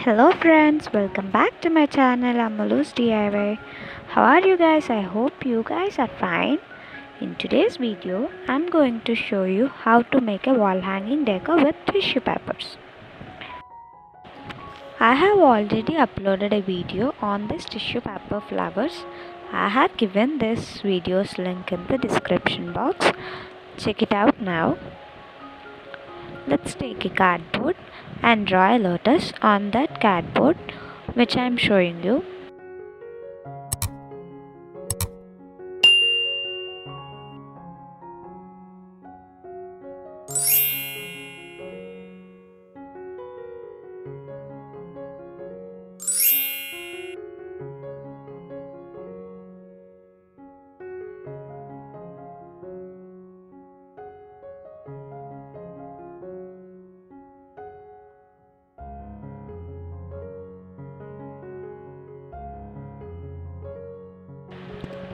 Hello friends, welcome back to my channel Ammulu's DIY. How are you guys? I hope you guys are fine. In today's video, I'm going to show you how to make a wall hanging decor with tissue papers. I have already uploaded a video on this tissue paper flowers. I have given this video's link in the description box. Check it out now. Let's take a cardboard and draw a lotus on that cardboard which I am showing you.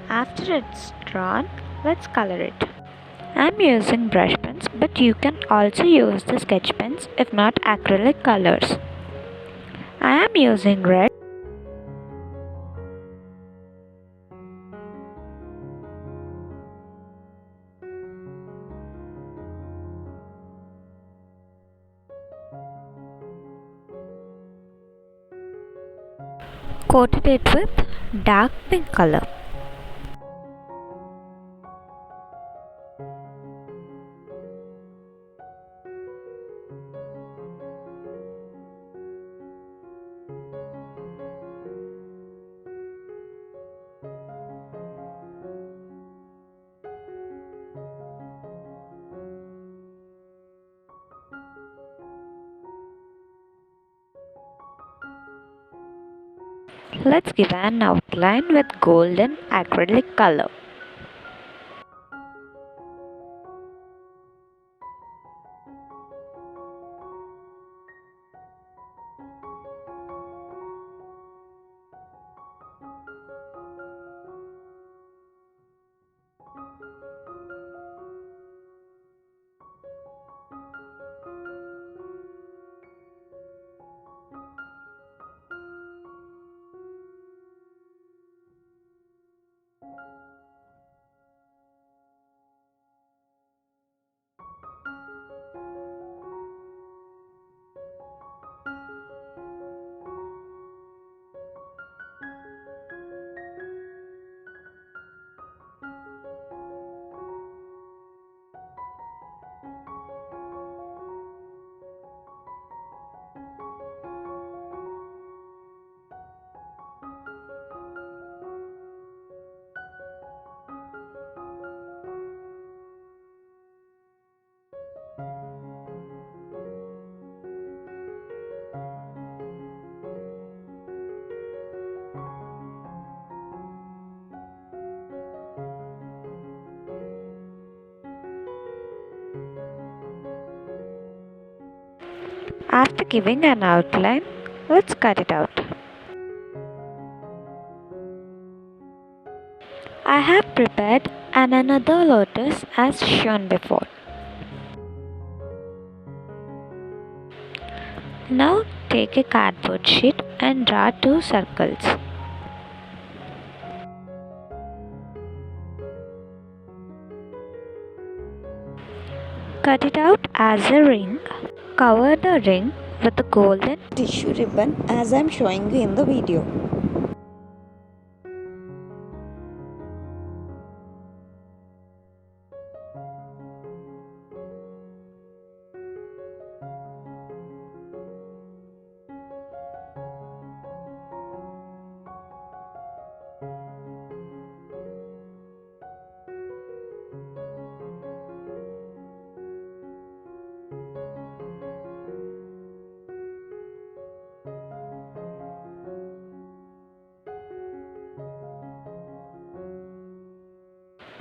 After it's drawn, let's color it. I'm using brush pens, but you can also use the sketch pens if not acrylic colors. I am using red. Coated it with dark pink color. Let's give an outline with golden acrylic color. After giving an outline, let's cut it out. I have prepared another lotus as shown before. Now take a cardboard sheet and draw two circles. Cut it out as a ring. Cover the ring with a golden tissue ribbon as I am showing you in the video.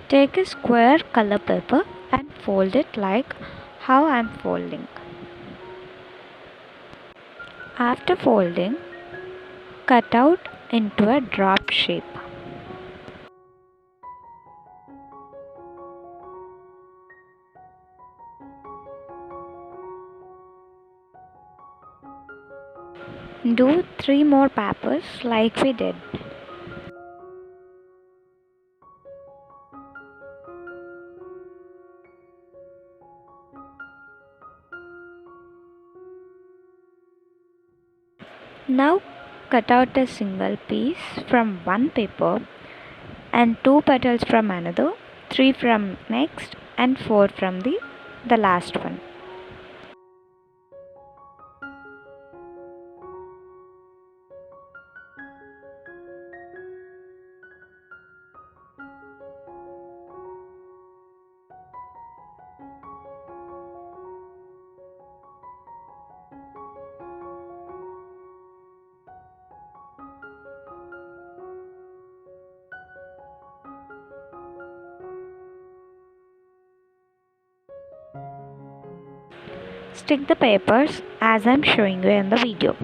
Take a square color paper and fold it like how I am folding. After folding, cut out into a drop shape. Do 3 more papers like we did. Now cut out a single piece from one paper and 2 petals from another, 3 from next and 4 from the last one. Stick the papers as I am showing you in the video.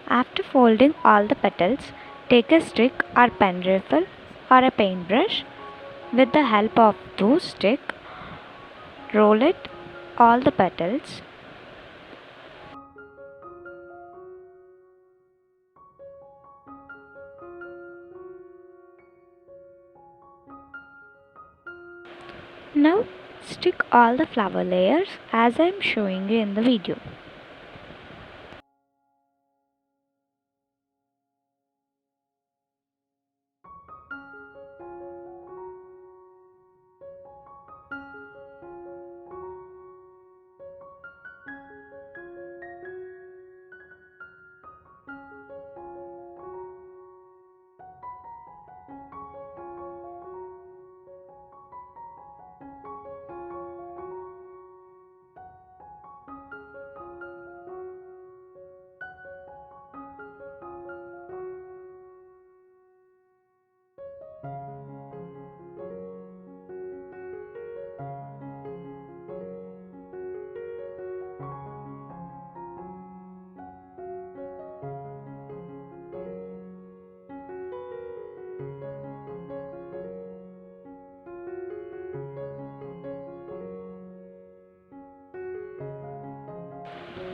After folding all the petals, take a stick or pen rifle or a paintbrush. With the help of those stick, roll it all the petals. Now stick all the flower layers as I am showing you in the video.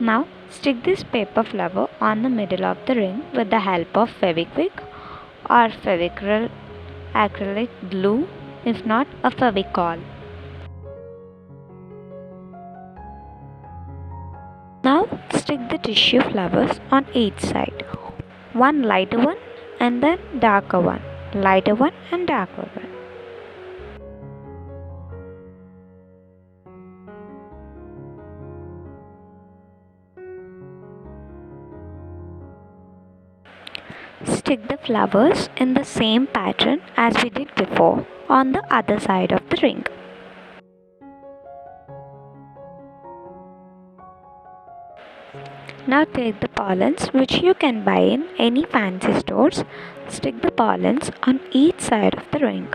Now stick this paper flower on the middle of the ring with the help of Fevikwik or Fevicryl acrylic glue, if not a Fevicol. Now stick the tissue flowers on each side. One lighter one and then darker one, lighter one and darker one. Stick the flowers in the same pattern as we did before on the other side of the ring. Now take the pollens, which you can buy in any fancy stores. Stick the pollens on each side of the ring.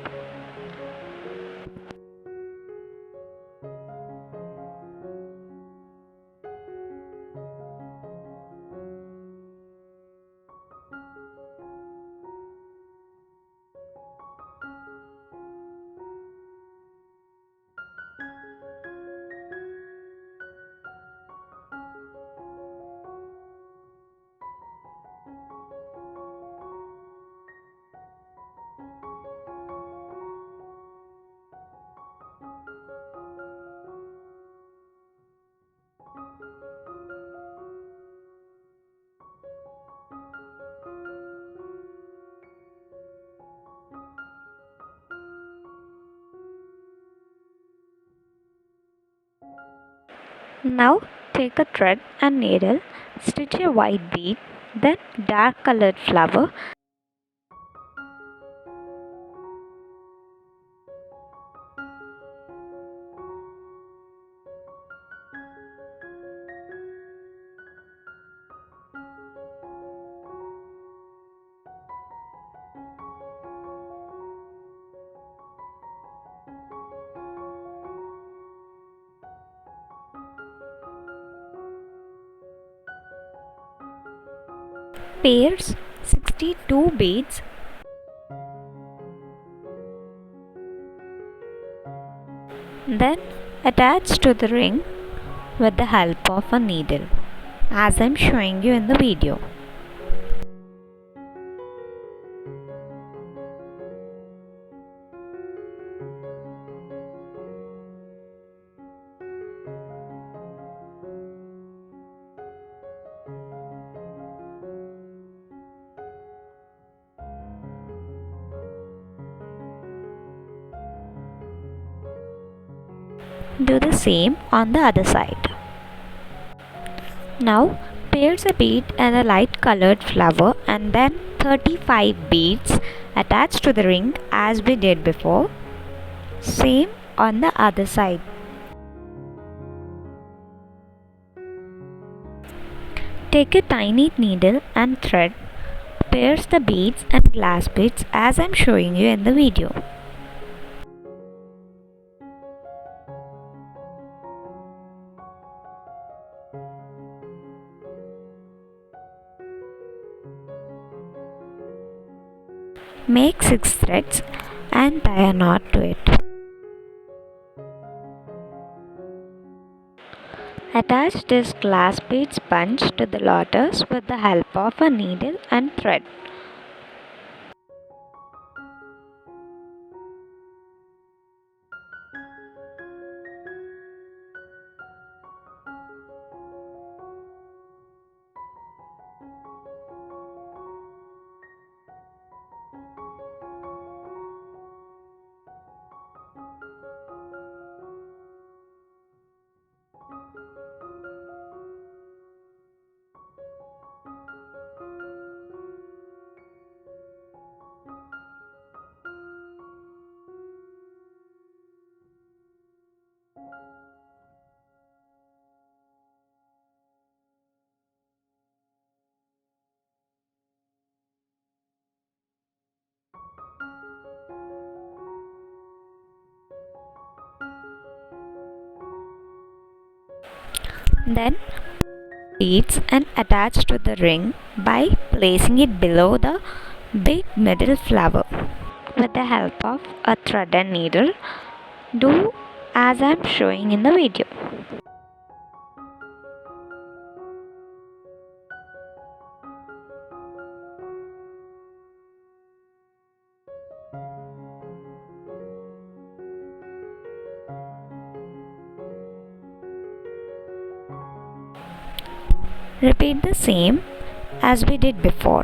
Now take a thread and needle, stitch a white bead, then dark colored flower. Pairs 62 beads. Then attach to the ring with the help of a needle, as I am showing you in the video. Do the same on the other side. Now pierce a bead and a light colored flower and then 35 beads attached to the ring as we did before. Same on the other side. Take a tiny needle and thread. Pierce the beads and glass beads as I am showing you in the video. Make 6 threads and tie a knot to it. Attach this glass beads bunch to the lotus with the help of a needle and thread. Then beads and attach to the ring by placing it below the big middle flower. With the help of a thread and needle, do as I am showing in the video. Repeat the same as we did before.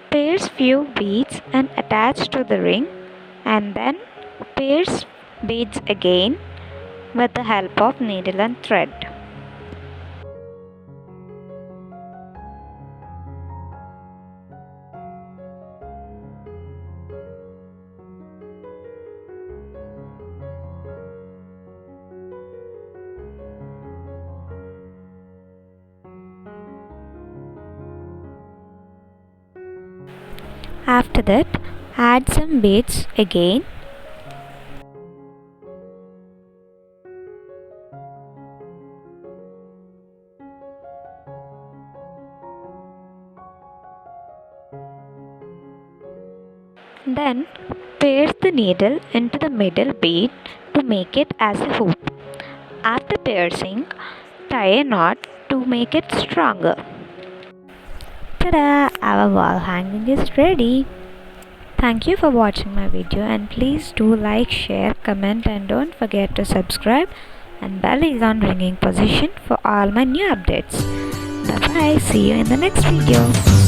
Pierce few beads and attach to the ring, and then pierce beads again with the help of needle and thread. After that, add some beads again. Then pierce the needle into the middle bead to make it as a hoop. After piercing, tie a knot to make it stronger. Ta-da! Our wall hanging is ready. Thank you for watching my video, and please do like, share, comment, and don't forget to subscribe and bell is on ringing position for all my new updates. Bye bye. See you in the next video.